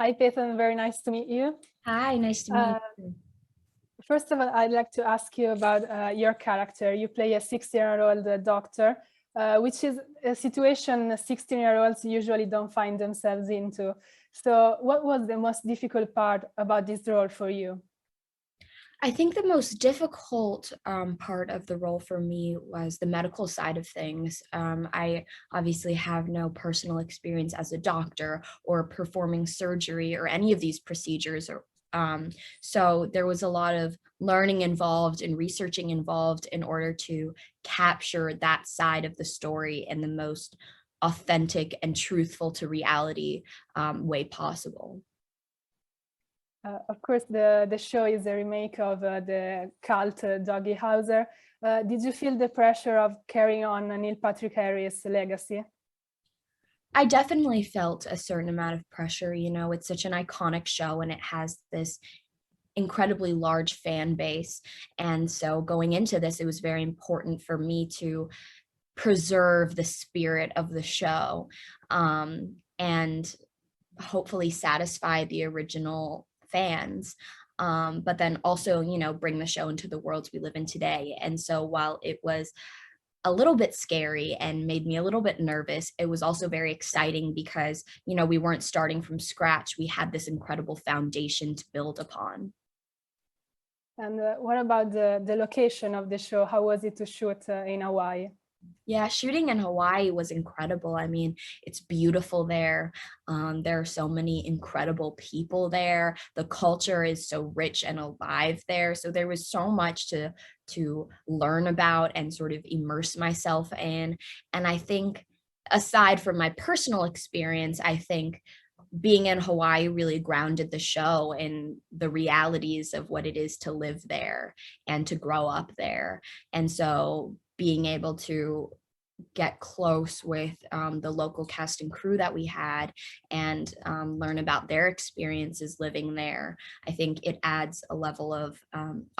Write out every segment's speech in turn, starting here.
Hi, Peyton. Very nice to meet you. Hi, nice to meet you. First of all, I'd like to ask you about your character. You play a 16-year-old doctor, which is a situation 16-year-olds usually don't find themselves into. So what was the most difficult part about this role for you? I think the most difficult part of the role for me was the medical side of things. I obviously have no personal experience as a doctor or performing surgery or any of these procedures. So there was a lot of learning involved and researching involved in order to capture that side of the story in the most authentic and truthful to reality way possible. Of course, the show is a remake of the cult Doogie Howser. Did you feel the pressure of carrying on Neil Patrick Harris' legacy? I definitely felt a certain amount of pressure. You know, it's such an iconic show and it has this incredibly large fan base. And so going into this, it was very important for me to preserve the spirit of the show and hopefully satisfy the original fans. But then also, you know, bring the show into the worlds we live in today. And so while it was a little bit scary and made me a little bit nervous, it was also very exciting because, you know, we weren't starting from scratch. We had this incredible foundation to build upon. And what about the location of the show? How was it to shoot in Hawaii? Yeah, shooting in Hawaii was incredible. I mean, it's beautiful there. There are so many incredible people there. The culture is so rich and alive there. So there was so much to learn about and sort of immerse myself in. And I think aside from my personal experience, I think being in Hawaii really grounded the show in the realities of what it is to live there and to grow up there. And so being able to get close with the local cast and crew that we had and learn about their experiences living there, I think it adds a level of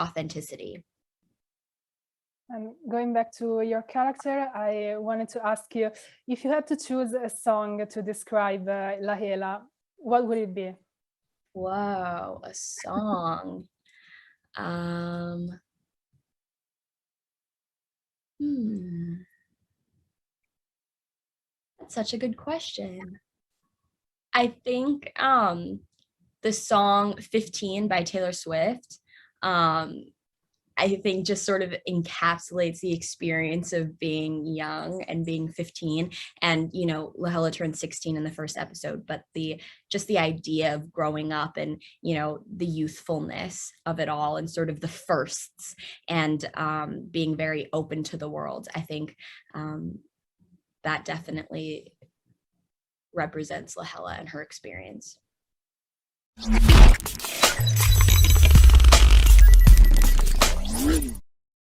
authenticity. And going back to your character, I wanted to ask you, if you had to choose a song to describe Lahela, what would it be? Whoa, a song. That's such a good question. I think the song 15 by Taylor Swift, I think just sort of encapsulates the experience of being young and being 15. And, you know, Lahela turned 16 in the first episode, but just the idea of growing up and, you know, the youthfulness of it all and sort of the firsts and being very open to the world. I think that definitely represents Lahela and her experience. Ready.